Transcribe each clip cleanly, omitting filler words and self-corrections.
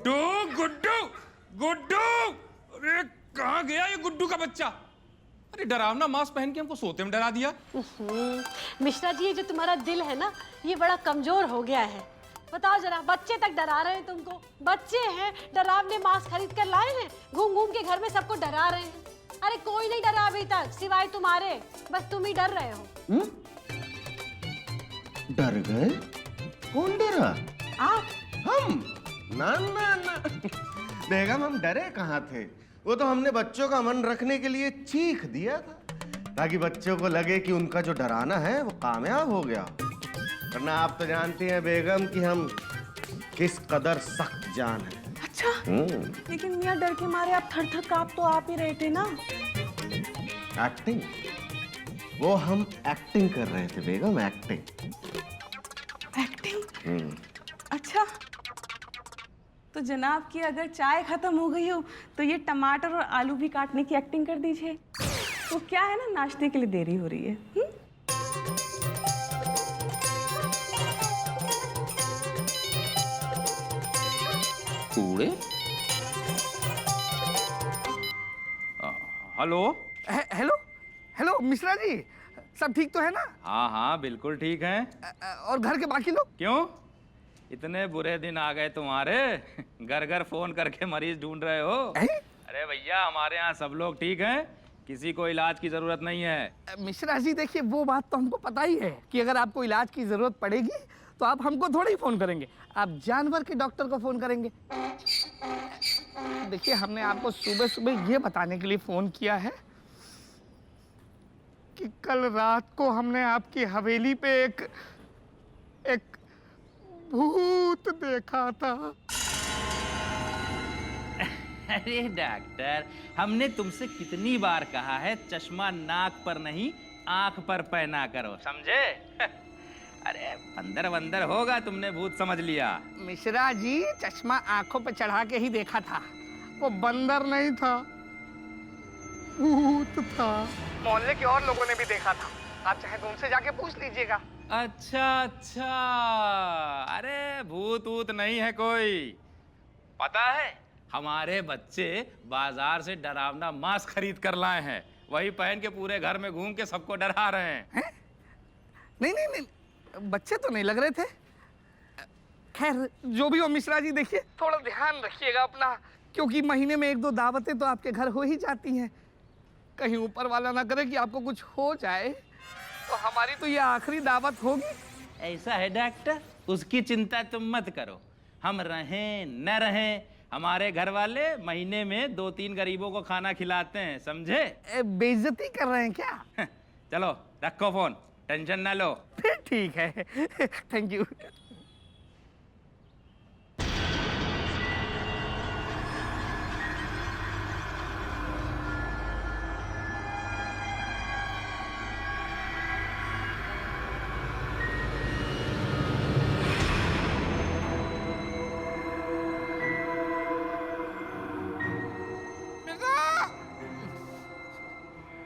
गुड्डू गुड्डू गुड्डू, अरे कहाँ गया ये गुड्डू का बच्चा? अरे डरावना मास्क पहन के हमको सोते में डरा दिया। मिश्रा जी, ये जो तुम्हारा दिल है ना, ये बड़ा कमजोर हो गया है। बताओ जरा, बच्चे तक डरा रहे हैं तुमको। बच्चे हैं, डरावने मास्क खरीद कर लाए हैं, घूम घूम के घर में सबको डरा रहे हैं। अरे कोई नहीं डरा अभी तक सिवाय तुम्हारे, बस तुम ही डर रहे हो। डर गए? कौन डरा? आप? हम? ना ना ना बेगम, हम डरे कहाँ थे। वो तो हमने बच्चों का मन रखने के लिए चीख दिया था, ताकि बच्चों को लगे कि उनका जो डराना है वो कामयाब हो गया। वरना आप तो जानती हैं बेगम कि हम किस कदर सख्त जान हैं। अच्छा, लेकिन मियाँ डर के मारे आप थर-थर कांप तो आप ही रहे थे ना। एक्टिंग? वो हम एक्टिंग कर रहे थे बेगम, एक्टिंग। एक्टिंग? अच्छा, तो जनाब की अगर चाय खत्म हो गई हो तो ये टमाटर और आलू भी काटने की एक्टिंग कर दीजिए। वो क्या है ना, नाश्ते के लिए देरी हो रही है। कूड़े? Hello hello hello Mishra ji, सब ठीक तो है ना? हाँ हाँ बिल्कुल ठीक है। और घर के बाकी लोग? क्यों, इतने बुरे दिन आ गए तुम्हारे? घर घर फोन करके मरीज ढूंढ रहे हो? अरे भैया, हमारे यहाँ सब लोग ठीक हैं, किसी को इलाज की जरूरत नहीं है। मिश्रा जी देखिए, वो बात तो हमको पता ही है कि अगर आपको इलाज की जरूरत पड़ेगी तो आप हमको थोड़ा ही फोन करेंगे, आप जानवर के डॉक्टर को फोन करेंगे। देखिए, हमने आपको सुबह सुबह ये बताने के लिए फोन किया है कि कल रात को हमने आपकी हवेली पे एक भूत देखा था। अरे डॉक्टर, हमने तुमसे कितनी बार कहा है चश्मा नाक पर नहीं आंख पर पहना करो, समझे? अरे बंदर बंदर होगा, तुमने भूत समझ लिया। मिश्रा जी, चश्मा आंखों पे चढ़ा के ही देखा था, वो बंदर नहीं था, भूत था। मोहल्ले के और लोगों ने भी देखा था, आप चाहे तो उनसे जाके पूछ लीजिएगा। अच्छा अच्छा, अरे भूत वूत नहीं है कोई। पता है, हमारे बच्चे बाजार से डरावना मास्क खरीद कर लाए हैं, वही पहन के पूरे घर में घूम के सबको डरा रहे हैं। नहीं नहीं नहीं, बच्चे तो नहीं लग रहे थे। खैर जो भी हो मिश्रा जी, देखिए थोड़ा ध्यान रखिएगा अपना, क्योंकि महीने में 1-2 दावतें तो आपके घर हो ही जाती हैं। कहीं ऊपर वाला ना करे कि आपको कुछ हो जाए, तो हमारी तो ये आखिरी दावत होगी। ऐसा है डॉक्टर, उसकी चिंता तुम मत करो, हम रहें न रहें, हमारे घर वाले महीने में 2-3 गरीबों को खाना खिलाते हैं, समझे? बेइज्जती कर रहे हैं क्या? चलो रखो फोन, टेंशन ना लो। फिर ठीक है, थैंक यू।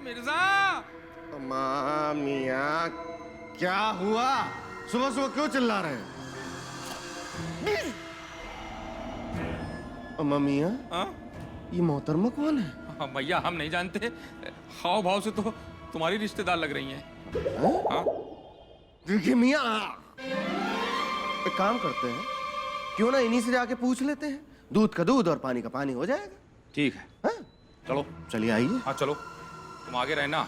मिर्जा! अम्मा मियाँ, क्या हुआ? सुबह सुबह क्यों चिल्ला रहे हैं? अम्मा मियाँ, ये मोहतरमा कौन है? हाँ भैया, हम नहीं जानते, हाव भाव से तो तुम्हारी रिश्तेदार लग रही हैं। हाँ? देखिए मियाँ, एक काम करते हैं, क्यों ना इन्हीं से जाके पूछ लेते हैं, दूध का दूध और पानी का पानी हो जाएगा। ठीक है, हाँ? चलो। चलिए आइए। हाँ चलो, तुम आगे रहना।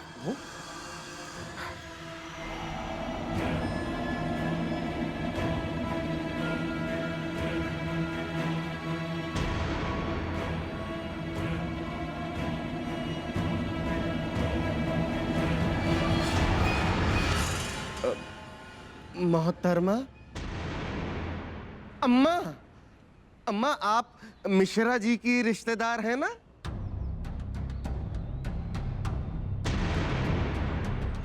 मोहतरमा, अम्मा, अम्मा आप मिश्रा जी की रिश्तेदार हैं ना?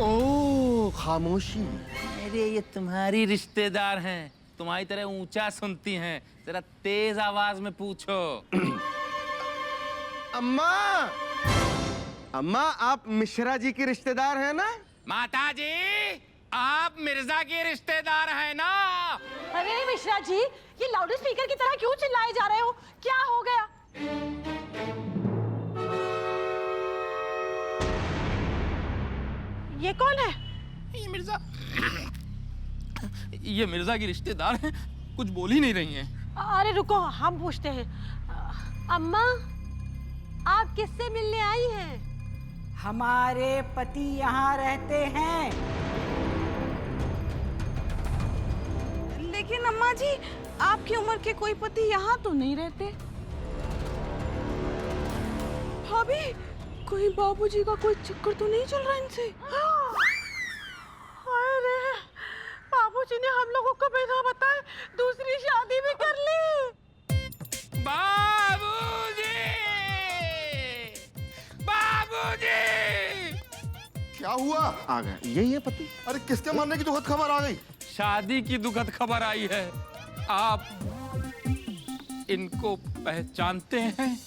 ओ खामोशी। अरे ये तुम्हारी रिश्तेदार हैं, तुम्हारी तरह ऊंचा सुनती हैं, जरा तेज आवाज में पूछो। अम्मा, अम्मा आप मिश्रा जी की रिश्तेदार हैं ना? माता जी, आप मिर्जा के रिश्तेदार हैं ना? अरे मिश्रा जी, ये लाउड स्पीकर की तरह क्यों चिल्लाए जा रहे हो? ये मिर्जा की रिश्तेदार हैं, कुछ बोल ही नहीं रही हैं। अरे रुको, हम पूछते हैं। अम्मा, आप किससे मिलने आई हैं? हमारे पति यहाँ रहते हैं। लेकिन अम्मा जी, आपकी उम्र के कोई पति यहाँ तो नहीं रहते। भाभी, कोई बाबूजी का कोई चक्कर तो नहीं चल रहा इनसे? अरे बाबूजी ने हम लोगों को बिना बताए दूसरी शादी भी कर ली। बाबूजी! बाबूजी! क्या हुआ? आ गए, यही है पति। अरे किसके मरने की दुखद खबर आ गई? शादी की दुखद खबर आई है। आप इनको पहचानते हैं?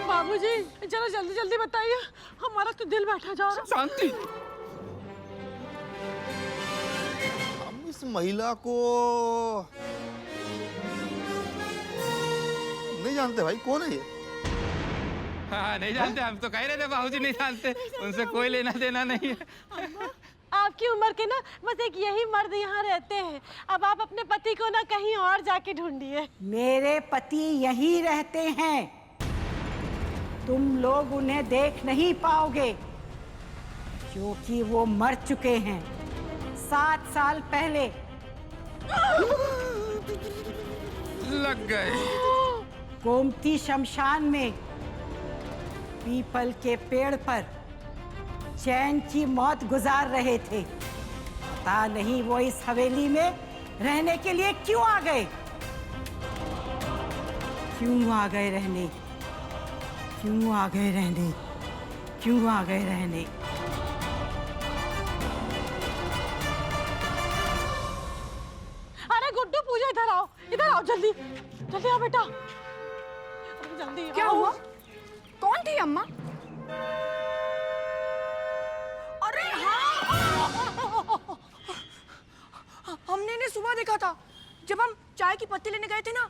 बाबूजी चलो जल्दी जल्दी बताइए, हमारा तो दिल बैठा जा रहा। शांति। हम इस महिला को नहीं जानते भाई, कौन है ये? हाँ, नहीं जानते। हम तो कह रहे थे बाबूजी नहीं जानते, उनसे कोई लेना देना नहीं है। आपकी उम्र के ना बस एक यही मर्द यहाँ रहते हैं। अब आप अपने पति को ना कहीं और जाके ढूंढिए। मेरे पति यहीं रहते हैं। तुम लोग उन्हें देख नहीं पाओगे क्योंकि वो मर चुके हैं 7 साल पहले। लग गए। गोमती शमशान में पीपल के पेड़ पर चैन की मौत गुजार रहे थे। पता नहीं वो इस हवेली में रहने के लिए क्यों आ गए। क्यों आ गए रहने? क्यों आ गए रहने? क्यों आ गए रहने? अरे गुड्डू, पूजा इधर आओ, इधर आओ जल्दी जल्दी आओ बेटा, जल्दी क्या आओ। हुआ? कौन थी अम्मा? अरे हाँ, हमने इन्हें सुबह देखा था जब हम चाय की पत्ती लेने गए थे ना,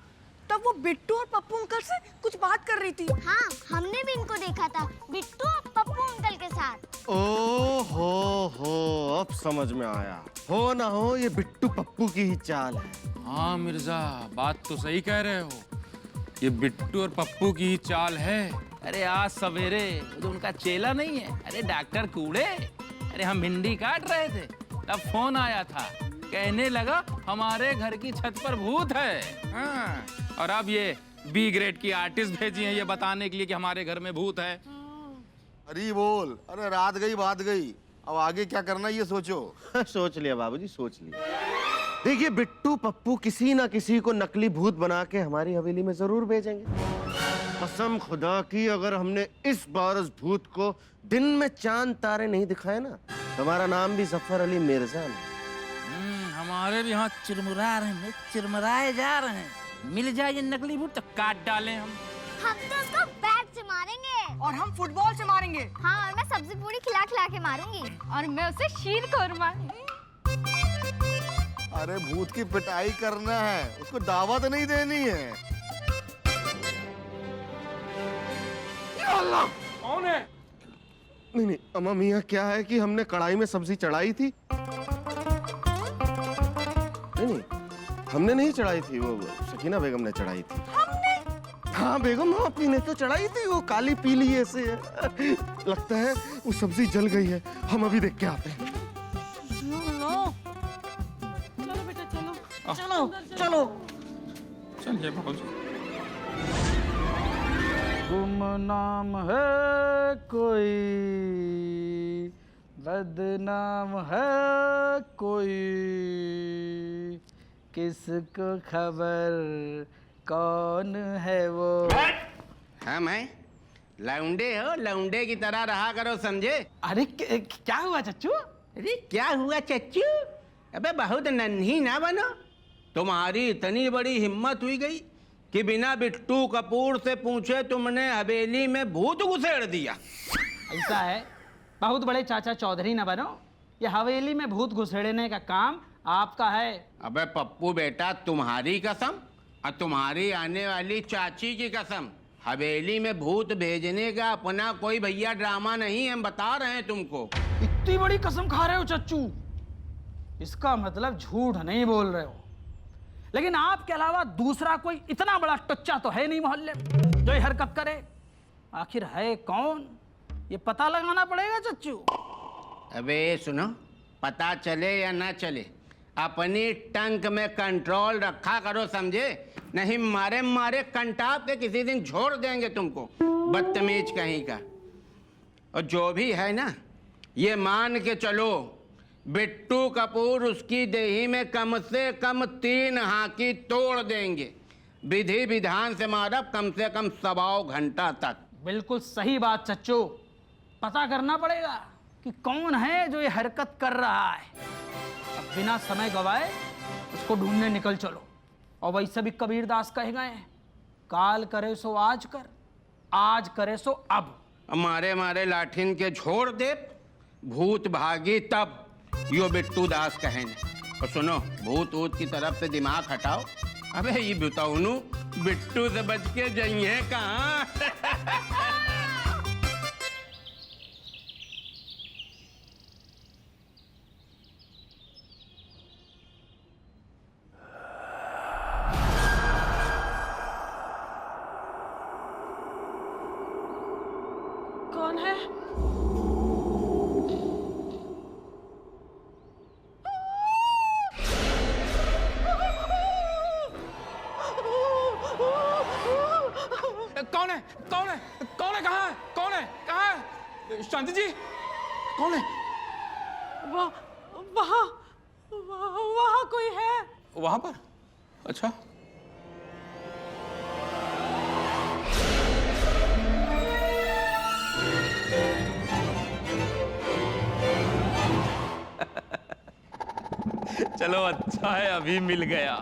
तब वो बिट्टू और पप्पू अंकल से कुछ बात कर रही थी। हाँ, हमने भी इनको देखा था, बिट्टू और पप्पू अंकल के साथ। हो, अब समझ में आया। हो ना हो, ये बिट्टू पप्पू की ही चाल है। हाँ मिर्जा, बात तो सही कह रहे हो, ये बिट्टू और पप्पू की ही चाल है। अरे आज सवेरे जो उनका चेला नहीं है, अरे डॉक्टर कूड़े, अरे हम भिंडी काट रहे थे, तब फोन आया था, कहने लगा हमारे घर की छत पर भूत है। हाँ, और अब ये बी ग्रेड की आर्टिस्ट भेजी हैं ये बताने के लिए कि हमारे घर में भूत है। अरे बोल, अरे रात गई बात गई, अब आगे क्या करना है ये सोचो। सोच लिया बाबूजी, सोच लिया। देखिए, बिट्टू पप्पू किसी ना किसी को नकली भूत बना के हमारी हवेली में जरूर भेजेंगे। कसम खुदा की, अगर हमने इस बार उस भूत को दिन में चांद तारे नहीं दिखाए ना, तुम्हारा नाम भी जफर अली मिर्जा है। हमारे भी यहाँ चिरमुरा रहे हैं, चिरमराए जा रहे हैं। मिल जाए ये नकली भूत तो काट डालें हम तो उसको बैट से मारेंगे। और हम फुटबॉल से मारेंगे। हाँ, और मैं सब्जी पूरी खिला खिला के मारूंगी। और मैं उसे शीर कोरमा। अरे भूत की पिटाई करना है, उसको दावत नहीं देनी है। कौन है? नहीं, अम्मा मियाँ, क्या है कि हमने कढ़ाई में सब्जी चढ़ाई थी। नहीं, हमने नहीं चढ़ाई थी, वो शकीना बेगम ने चढ़ाई थी। हाँ बेगम, आपी ने तो चढ़ाई थी, वो काली पीली ऐसे है। लगता है वो सब्जी जल गई है, हम अभी देख के आते हैं। चलो बेटा, चलो चलो चलो। चलिए बाबूजी। गुमनाम है कोई, बदनाम है कोई, किसको खबर कौन है वो? हाँ, मैं लौंडे हो, लौंडे की तरह रहा करो, समझे? अरे क्या हुआ चच्चू? अरे क्या हुआ चच्चू? अबे बहुत नन्ही ना बनो। तुम्हारी इतनी बड़ी हिम्मत हुई गई कि बिना बिट्टू कपूर से पूछे तुमने हवेली में भूत घुसेड़ दिया। ऐसा है, बहुत बड़े चाचा चौधरी न बनो। ये हवेली में भूत घुसेड़ने का काम आपका है। अबे पप्पू बेटा, तुम्हारी कसम और तुम्हारी आने वाली चाची की कसम, हवेली में भूत भेजने का अपना कोई भैया ड्रामा नहीं है, हम बता रहे हैं तुमको। इतनी बड़ी कसम खा रहे हो चच्चू, इसका मतलब झूठ नहीं बोल रहे हो। लेकिन आपके अलावा दूसरा कोई इतना बड़ा टच्चा तो है नहीं मोहल्ले में जो ये हरकत करे। आखिर है कौन, ये पता लगाना पड़ेगा चच्चू। अबे सुनो, पता चले या ना चले, अपनी टंक में कंट्रोल रखा करो, समझे? नहीं मारे मारे कंटाप के किसी दिन छोड़ देंगे तुमको, बदतमीज कहीं का। और जो भी है ना, ये मान के चलो, बिट्टू कपूर उसकी देही में कम से कम 3 हाकी तोड़ देंगे, विधि विधान से मारब कम से कम 1.25 घंटा तक। बिल्कुल सही बात चच्चू, पता करना पड़ेगा कि कौन है जो ये हरकत कर रहा है। अब बिना समय गवाए उसको ढूंढने निकल चलो। और वैसे भी कबीरदास कह गए हैं, काल करे सो आज कर, आज करे सो अब। मारे मारे लाठिन के छोड़ दे, भूत भागी तब, यो बिट्टू दास कहने। और सुनो, भूत ऊत की तरफ से दिमाग हटाओ। अबे ये बताऊनु बिट्टू से बच के जाइए कहाँ। कौन है? कौन है? कौन है? कौन है? कहाँ है? कौन है? कहाँ है? शांति जी, कौन है? वहाँ वहाँ कोई है। वहां पर? अच्छा। चलो अच्छा है अभी मिल गया।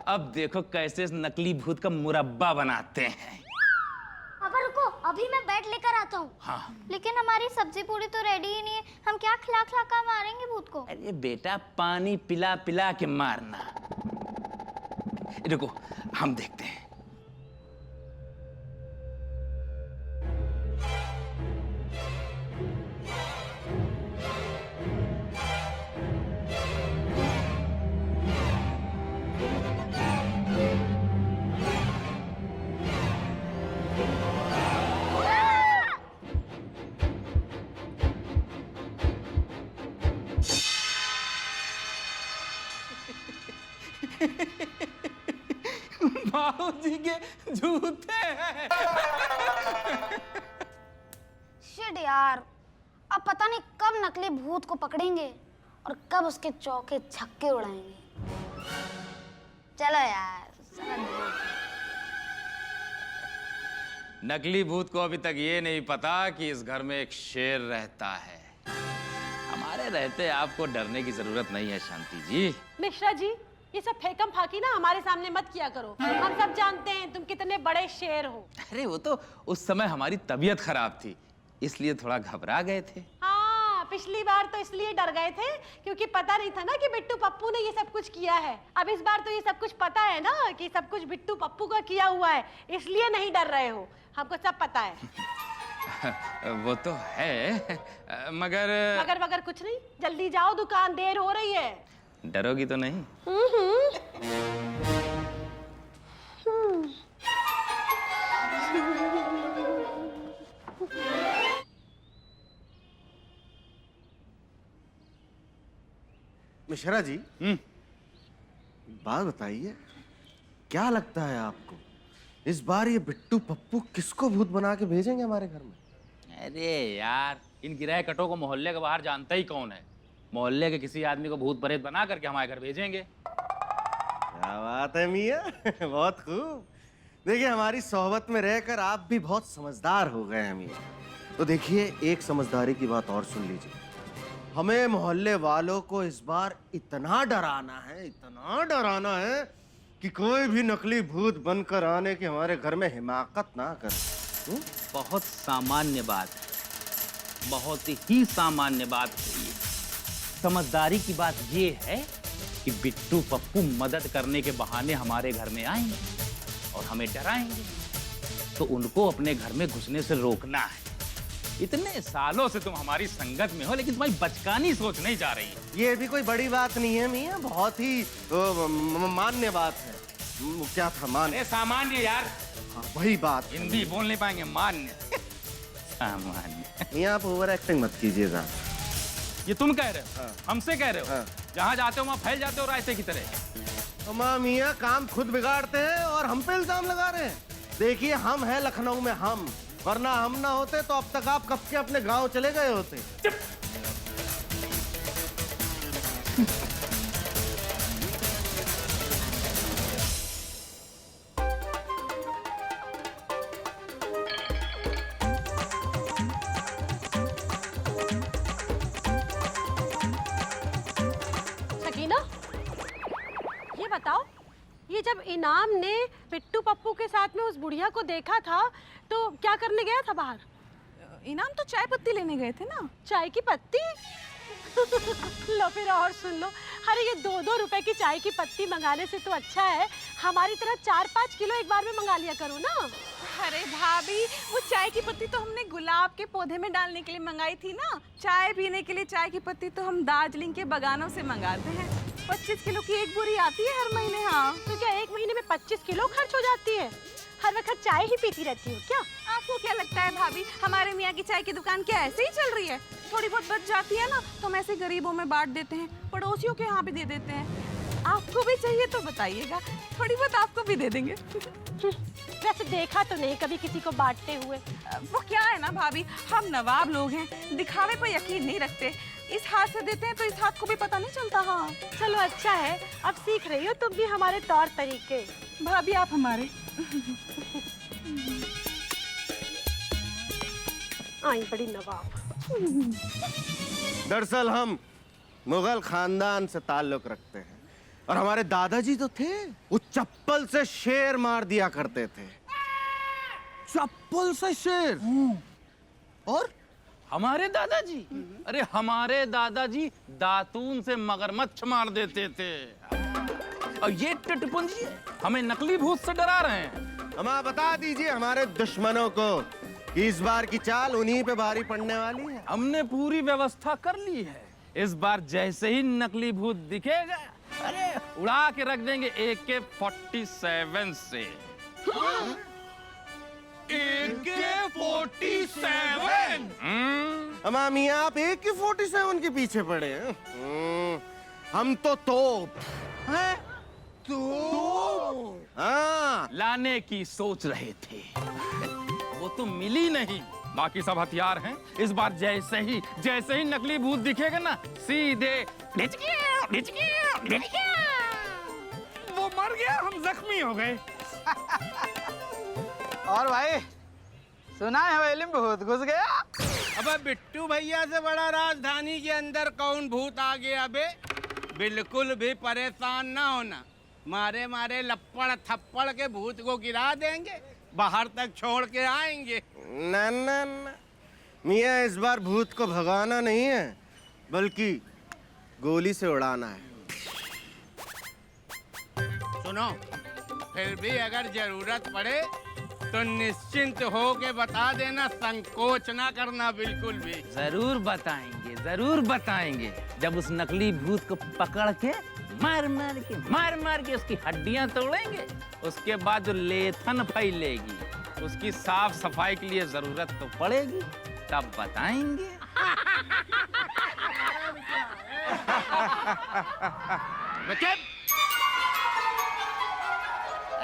अब देखो कैसे इस नकली भूत का मुरब्बा बनाते हैं। पापा रुको, अभी मैं बैट लेकर आता हूँ। हाँ। लेकिन हमारी सब्जी पूरी तो रेडी ही नहीं है, हम क्या खिला खिला कर मारेंगे भूत को? अरे बेटा, पानी पिला पिला के मारना। रुको, हम देखते हैं। बाबूजी के जूते हैं। शिट यार, अब पता नहीं कब नकली भूत को पकड़ेंगे और कब उसके चौके छक्के उड़ाएंगे। चलो यार, नकली भूत को अभी तक ये नहीं पता कि इस घर में एक शेर रहता है। हमारे रहते आपको डरने की जरूरत नहीं है शांति जी। मिश्रा जी, ये सब फेकम फाकी ना हमारे सामने मत किया करो। हम सब जानते हैं तुम कितने बड़े शेर हो। अरे वो तो उस समय हमारी तबीयत खराब थी, इसलिए थोड़ा घबरा गए थे। हाँ, पिछली बार तो इसलिए डर गए थे क्योंकि पता नहीं था ना कि बिट्टू पप्पू ने ये सब कुछ किया है। अब इस बार तो ये सब कुछ पता है ना कि सब कुछ बिट्टू पप्पू का किया हुआ है, इसलिए नहीं डर रहे हो। हमको सब पता है। वो तो है, मगर मगर कुछ नहीं, जल्दी जाओ, दुकान देर हो रही है। डरोगी तो नहीं? मिश्रा जी, बात बताइए, क्या लगता है आपको इस बार ये बिट्टू पप्पू किसको भूत बना के भेजेंगे हमारे घर में? अरे यार, इन गिरह कटों को मोहल्ले के बाहर जानता ही कौन है। मोहल्ले के किसी आदमी को भूत प्रेत बना करके हमारे घर भेजेंगे। क्या बात है मियाँ, बहुत खूब। देखिए, हमारी सोहबत में रहकर आप भी बहुत समझदार हो गए हैं मियाँ। तो देखिए, एक समझदारी की बात और सुन लीजिए। हमें मोहल्ले वालों को इस बार इतना डराना है कि कोई भी नकली भूत बनकर आने की हमारे घर में हिमाकत ना करे। बहुत सामान्य बात है, बहुत ही सामान्य बात है ये। समझदारी की बात ये है कि बिट्टू पप्पू मदद करने के बहाने हमारे घर में आएंगे और हमें डराएंगे, तो उनको अपने घर में घुसने से रोकना है। इतने सालों से तुम हमारी संगत में हो, लेकिन तुम्हारी बचकानी सोच नहीं जा रही। ये भी कोई बड़ी बात नहीं है मियाँ, बहुत ही मान्य बात है। क्या था मान्य? अरे सामान्य यार, हाँ, वही बात। हिंदी बोल नहीं पाएंगे, मान्य सामान्य। मियाँ आप ओवर एक्टिंग मत कीजिएगा। ये तुम कह रहे हो? हाँ। हमसे कह रहे हो? हाँ। जहाँ जाते हो वहाँ फैल जाते हो रास्ते की तरह। माँ मियाँ काम खुद बिगाड़ते हैं और हम पे इल्जाम लगा रहे हैं। देखिए हम हैं लखनऊ में हम, वरना हम ना होते तो अब तक आप कब के अपने गांव चले गए होते। सकीना, ये बताओ, ये जब इनाम ने पिट्टू पप्पू के साथ में उस बुढ़िया को देखा था तो क्या करने गया था बाहर? इनाम तो चाय पत्ती लेने गए थे ना। चाय की पत्ती? लो फिर और सुन लो। अरे ये 2-2 रुपए की चाय की पत्ती मंगाने से तो अच्छा है हमारी तरह 4-5 किलो एक बार में मंगा लिया करो ना। अरे भाभी, वो चाय की पत्ती तो हमने गुलाब के पौधे में डालने के लिए मंगाई थी ना। चाय पीने के लिए चाय की पत्ती तो हम दार्जिलिंग के बगानों से मंगाते हैं। 25 किलो की एक बोरी आती है हर महीने। हाँ, तो क्या एक महीने में 25 किलो खर्च हो जाती है? हर वक्त चाय ही पीती रहती हो क्या? आपको क्या लगता है भाभी, हमारे मियाँ की चाय की दुकान क्या ऐसे ही चल रही है? थोड़ी बहुत बच जाती है ना तो हम ऐसे गरीबों में बांट देते हैं, पड़ोसियों के यहाँ भी दे देते हैं। आपको भी चाहिए तो बताइएगा, थोड़ी बहुत आपको भी दे देंगे। वैसे देखा तो नहीं कभी किसी को बांटते हुए। वो क्या है ना भाभी, हम नवाब लोग हैं, दिखावे पर यकीन नहीं रखते। इस हाथ से देते हैं तो इस हाथ को भी पता नहीं चलता। हाँ चलो अच्छा है, अब सीख रही हो तुम भी हमारे तौर तरीके। भाभी आप हमारे। आई बड़ी नवाब। दरअसल हम मुगल खानदान से ताल्लुक रखते हैं और हमारे दादाजी तो थे, वो चप्पल से शेर मार दिया करते थे। चप्पल से शेर? और हमारे दादाजी? अरे हमारे दादाजी दातून से मगरमच्छ मार देते थे। और ये टिटपुंजी हमें नकली भूत से डरा रहे हैं। हम बता दीजिए हमारे दुश्मनों को कि इस बार की चाल उन्हीं पे भारी पड़ने वाली है। हमने पूरी व्यवस्था कर ली है। इस बार जैसे ही नकली भूत दिखेगा, अरे उड़ा के रख देंगे AK-47 से। AK-47? अम्मा मियाँ आप AK-47 के पीछे पड़े हैं। हम तो तोप हैं। तोप? हाँ, लाने की सोच रहे थे, वो तो मिली नहीं। बाकी सब हथियार हैं। इस बार जैसे ही नकली भूत दिखेगा ना, सीधे वो मर गया, हम जख्मी हो गए। और भाई सुना है हवेली में भूत घुस गया। अबे बिट्टू भैया से बड़ा राजधानी के अंदर कौन भूत आ गया बे? बिल्कुल भी परेशान ना होना, मारे मारे लप्पड़ थप्पड़ के भूत को गिरा देंगे, बाहर तक छोड़ के आएंगे। ना ना ना मियाँ, इस बार भूत को भगाना नहीं है बल्कि गोली से उड़ाना है। सुनो, फिर भी अगर जरूरत पड़े तो निश्चिंत हो के बता देना, संकोच ना करना बिल्कुल भी। जरूर बताएंगे। जब उस नकली भूत को पकड़ के मार मार के उसकी हड्डियां तोड़ेंगे, उसके बाद जो लेथन फैलेगी उसकी साफ सफाई के लिए जरूरत तो पड़ेगी, तब बताएंगे।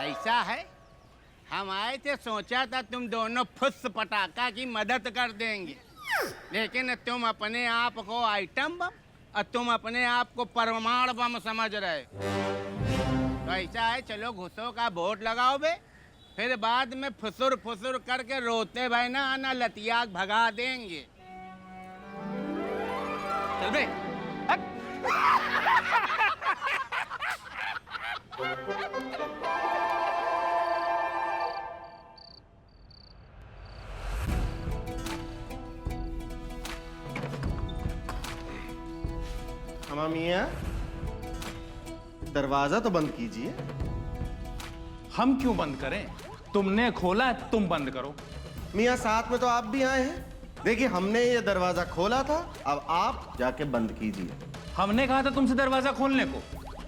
ऐसा है, हम आए थे, सोचा था तुम दोनों फुस पटाखा की मदद कर देंगे, लेकिन तुम अपने आप को आइटम बम और तुम अपने आप को परमाणु बम समझ रहे। तो ऐसा है, चलो घुसो का वोट लगाओ बे, फिर बाद में फुसुर फुसुर करके रोते भाई ना आना, लतिया भगा देंगे। चल बे। अम्मा मियाँ दरवाजा तो बंद कीजिए। हम क्यों बंद करें? तुमने खोला है, तुम बंद करो। मियाँ साथ में तो आप भी आए हैं। देखिए हमने ये दरवाजा खोला था, अब आप जाके बंद कीजिए। हमने कहा था तुमसे दरवाजा खोलने को,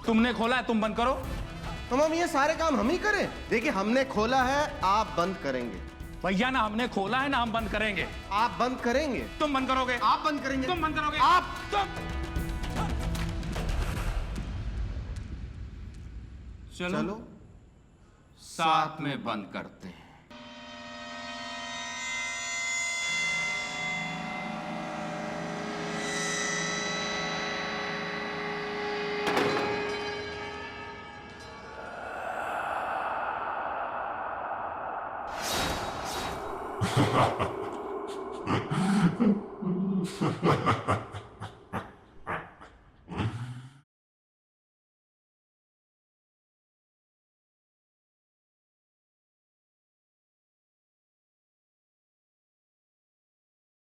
तुमने खोला है, तुम बंद करो। हम ये सारे काम हम ही करें? देखिए हमने खोला है, आप बंद करेंगे। भैया ना हमने खोला है ना हम बंद करेंगे। आप बंद करेंगे। तुम बंद करोगे। आप बंद करेंगे। तुम बंद करोगे। आप चलो साथ में बंद करते हैं। Ha ha ha.